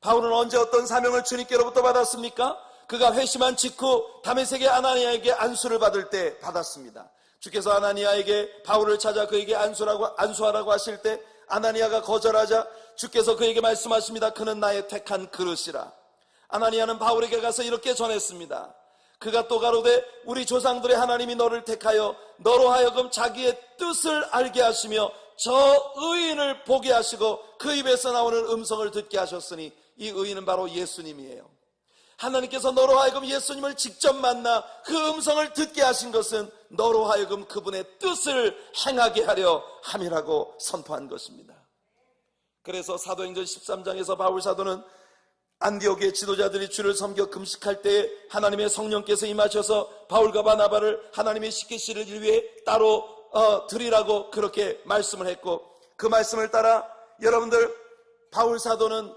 바울은 언제 어떤 사명을 주님께로부터 받았습니까? 그가 회심한 직후 다메섹의 아나니아에게 안수를 받을 때 받았습니다. 주께서 아나니아에게 바울을 찾아 그에게 안수하라고 하실 때 아나니아가 거절하자 주께서 그에게 말씀하십니다. 그는 나의 택한 그릇이라. 아나니아는 바울에게 가서 이렇게 전했습니다. 그가 또 가로되 우리 조상들의 하나님이 너를 택하여 너로 하여금 자기의 뜻을 알게 하시며 저 의인을 보게 하시고 그 입에서 나오는 음성을 듣게 하셨으니 이 의인은 바로 예수님이에요. 하나님께서 너로 하여금 예수님을 직접 만나 그 음성을 듣게 하신 것은 너로 하여금 그분의 뜻을 행하게 하려 함이라고 선포한 것입니다. 그래서 사도행전 13장에서 바울 사도는 안디옥의 지도자들이 주를 섬겨 금식할 때에 하나님의 성령께서 임하셔서 바울과 바나바를 하나님의 시키시를 위해 따로 드리라고 그렇게 말씀을 했고, 그 말씀을 따라 여러분들 바울 사도는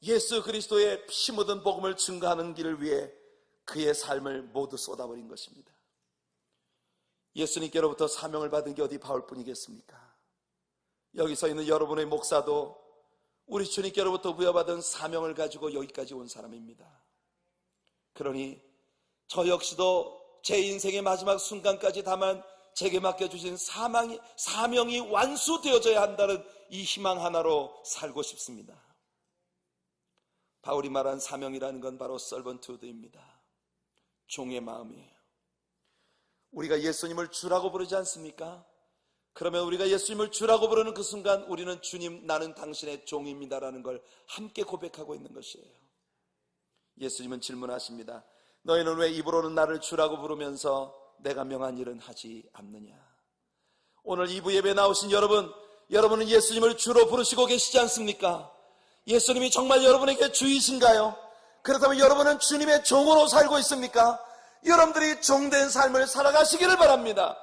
예수 그리스도의 피 묻은 복음을 증거하는 길을 위해 그의 삶을 모두 쏟아버린 것입니다. 예수님께로부터 사명을 받은 게 어디 바울뿐이겠습니까? 여기 서 있는 여러분의 목사도 우리 주님께로부터 부여받은 사명을 가지고 여기까지 온 사람입니다. 그러니 저 역시도 제 인생의 마지막 순간까지 다만 제게 맡겨주신 사명이 완수되어져야 한다는 이 희망 하나로 살고 싶습니다. 바울이 말한 사명이라는 건 바로 servanthood입니다. 종의 마음이에요. 우리가 예수님을 주라고 부르지 않습니까? 그러면 우리가 예수님을 주라고 부르는 그 순간 우리는 주님, 나는 당신의 종입니다라는 걸 함께 고백하고 있는 것이에요. 예수님은 질문하십니다. 너희는 왜 입으로는 나를 주라고 부르면서 내가 명한 일은 하지 않느냐? 오늘 2부 예배 나오신 여러분은 예수님을 주로 부르시고 계시지 않습니까? 예수님이 정말 여러분에게 주이신가요? 그렇다면 여러분은 주님의 종으로 살고 있습니까? 여러분들이 종된 삶을 살아가시기를 바랍니다.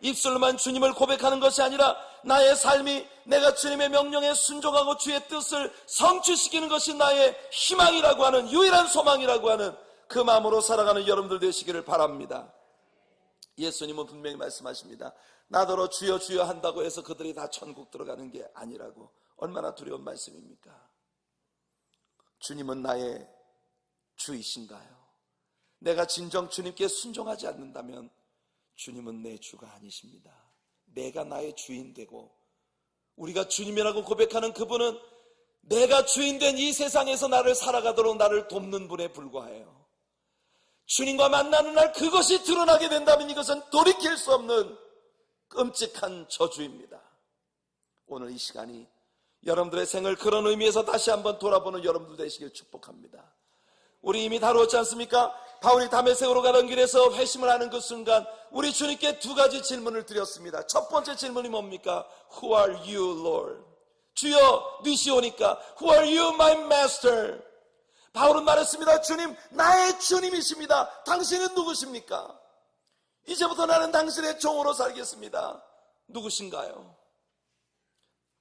입술로만 주님을 고백하는 것이 아니라 나의 삶이 내가 주님의 명령에 순종하고 주의 뜻을 성취시키는 것이 나의 희망이라고 하는, 유일한 소망이라고 하는 그 마음으로 살아가는 여러분들 되시기를 바랍니다. 예수님은 분명히 말씀하십니다. 나더러 주여 주여 한다고 해서 그들이 다 천국 들어가는 게 아니라고. 얼마나 두려운 말씀입니까? 주님은 나의 주이신가요? 내가 진정 주님께 순종하지 않는다면 주님은 내 주가 아니십니다. 내가 나의 주인 되고 우리가 주님이라고 고백하는 그분은 내가 주인 된 이 세상에서 나를 살아가도록 나를 돕는 분에 불과해요. 주님과 만나는 날 그것이 드러나게 된다면 이것은 돌이킬 수 없는 끔찍한 저주입니다. 오늘 이 시간이 여러분들의 생을 그런 의미에서 다시 한번 돌아보는 여러분들 되시길 축복합니다. 우리 이미 다루었지 않습니까? 바울이 다메섹으로 가던 길에서 회심을 하는 그 순간 우리 주님께 두 가지 질문을 드렸습니다. 첫 번째 질문이 뭡니까? Who are you, Lord? 주여 누시오니까 Who are you, my master? 바울은 말했습니다. 주님, 나의 주님이십니다. 당신은 누구십니까? 이제부터 나는 당신의 종으로 살겠습니다. 누구신가요?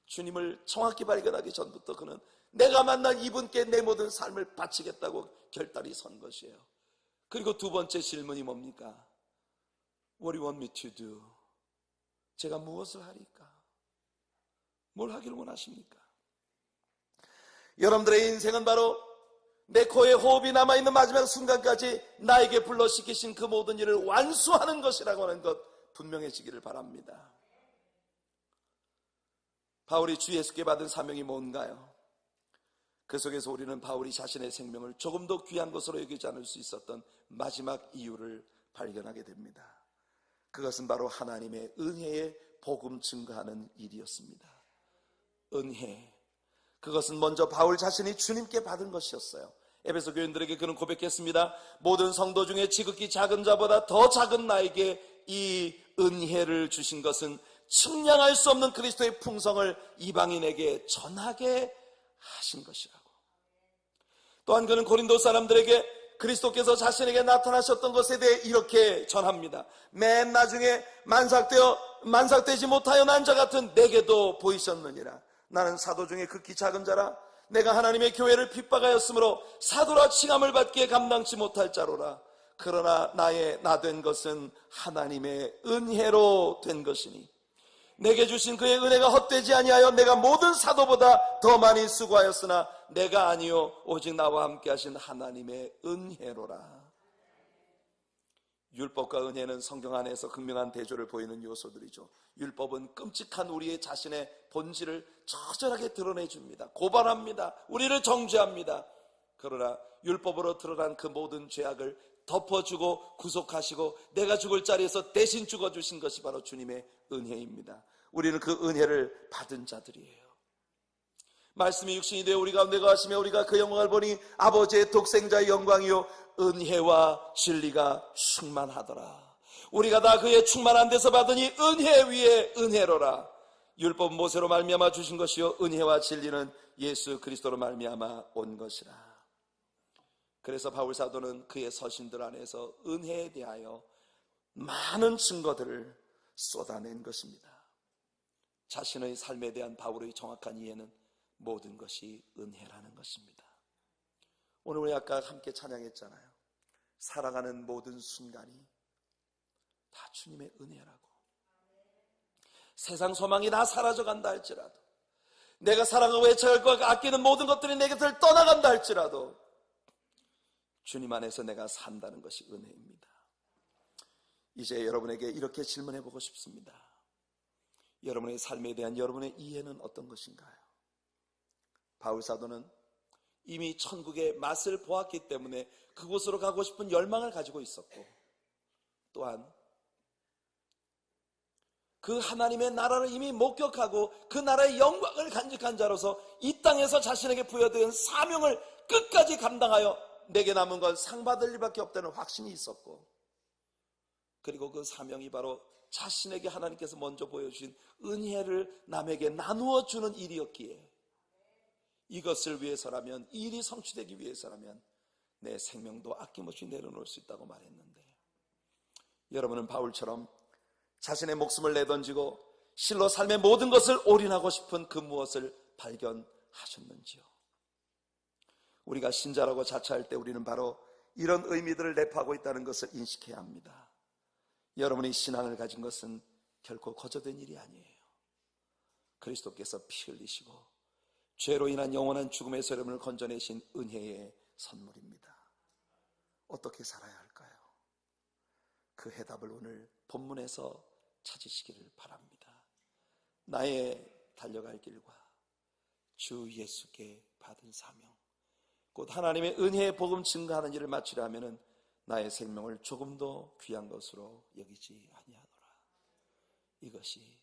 주님을 정확히 발견하기 전부터 그는 내가 만난 이분께 내 모든 삶을 바치겠다고 결단이 선 것이에요. 그리고 두 번째 질문이 뭡니까? What do you want me to do? 제가 무엇을 하리까? 뭘 하기를 원하십니까? 여러분들의 인생은 바로 내 코에 호흡이 남아있는 마지막 순간까지 나에게 불러시키신 그 모든 일을 완수하는 것이라고 하는 것 분명해지기를 바랍니다. 바울이 주 예수께 받은 사명이 뭔가요? 그 속에서 우리는 바울이 자신의 생명을 조금 더 귀한 것으로 여기지 않을 수 있었던 마지막 이유를 발견하게 됩니다. 그것은 바로 하나님의 은혜의 복음 증거하는 일이었습니다. 은혜, 그것은 먼저 바울 자신이 주님께 받은 것이었어요. 에베소 교인들에게 그는 고백했습니다. 모든 성도 중에 지극히 작은 자보다 더 작은 나에게 이 은혜를 주신 것은 측량할 수 없는 그리스도의 풍성을 이방인에게 전하게 하신 것이라고. 또한 그는 고린도 사람들에게 그리스도께서 자신에게 나타나셨던 것에 대해 이렇게 전합니다. 맨 나중에 만삭되지 못하여 난 자 같은 내게도 보이셨느니라. 나는 사도 중에 극히 작은 자라. 내가 하나님의 교회를 핍박하였으므로 사도라 칭함을 받기에 감당치 못할 자로라. 그러나 나 된 것은 하나님의 은혜로 된 것이니 내게 주신 그의 은혜가 헛되지 아니하여 내가 모든 사도보다 더 많이 수고하였으나 내가 아니요 오직 나와 함께 하신 하나님의 은혜로라. 율법과 은혜는 성경 안에서 극명한 대조를 보이는 요소들이죠. 율법은 끔찍한 우리의 자신의 본질을 처절하게 드러내줍니다. 고발합니다. 우리를 정죄합니다. 그러나 율법으로 드러난 그 모든 죄악을 덮어주고 구속하시고 내가 죽을 자리에서 대신 죽어주신 것이 바로 주님의 은혜입니다. 우리는 그 은혜를 받은 자들이에요. 말씀이 육신이 되어 우리 가운데 거하시며 우리가 그 영광을 보니 아버지의 독생자의 영광이요 은혜와 진리가 충만하더라. 우리가 다 그의 충만한 데서 받으니 은혜 위에 은혜로라. 율법 모세로 말미암아 주신 것이요 은혜와 진리는 예수 그리스도로 말미암아 온 것이라. 그래서 바울 사도는 그의 서신들 안에서 은혜에 대하여 많은 증거들을 쏟아낸 것입니다. 자신의 삶에 대한 바울의 정확한 이해는 모든 것이 은혜라는 것입니다. 오늘 우리 아까 함께 찬양했잖아요. 살아가는 모든 순간이 다 주님의 은혜라고. 세상 소망이 다 사라져간다 할지라도, 내가 사랑하고 애착할 것 아끼는 모든 것들이 내 곁을 떠나간다 할지라도 주님 안에서 내가 산다는 것이 은혜입니다. 이제 여러분에게 이렇게 질문해 보고 싶습니다. 여러분의 삶에 대한 여러분의 이해는 어떤 것인가요? 바울 사도는 이미 천국의 맛을 보았기 때문에 그곳으로 가고 싶은 열망을 가지고 있었고, 또한 그 하나님의 나라를 이미 목격하고 그 나라의 영광을 간직한 자로서 이 땅에서 자신에게 부여된 사명을 끝까지 감당하여 내게 남은 건 상 받을 일밖에 없다는 확신이 있었고, 그리고 그 사명이 바로 자신에게 하나님께서 먼저 보여주신 은혜를 남에게 나누어 주는 일이었기에, 이것을 위해서라면, 이 일이 성취되기 위해서라면 내 생명도 아낌없이 내려놓을 수 있다고 말했는데, 여러분은 바울처럼 자신의 목숨을 내던지고 실로 삶의 모든 것을 올인하고 싶은 그 무엇을 발견하셨는지요? 우리가 신자라고 자처할 때 우리는 바로 이런 의미들을 내포하고 있다는 것을 인식해야 합니다. 여러분이 신앙을 가진 것은 결코 거저된 일이 아니에요. 그리스도께서 피 흘리시고 죄로 인한 영원한 죽음에서 여러분을 건져내신 은혜의 선물입니다. 어떻게 살아야 할까요? 그 해답을 오늘 본문에서 찾으시기를 바랍니다. 나의 달려갈 길과 주 예수께 받은 사명, 곧 하나님의 은혜의 복음 증거하는 일을 마치려 하면은 나의 생명을 조금도 귀한 것으로 여기지 아니하노라. 이것이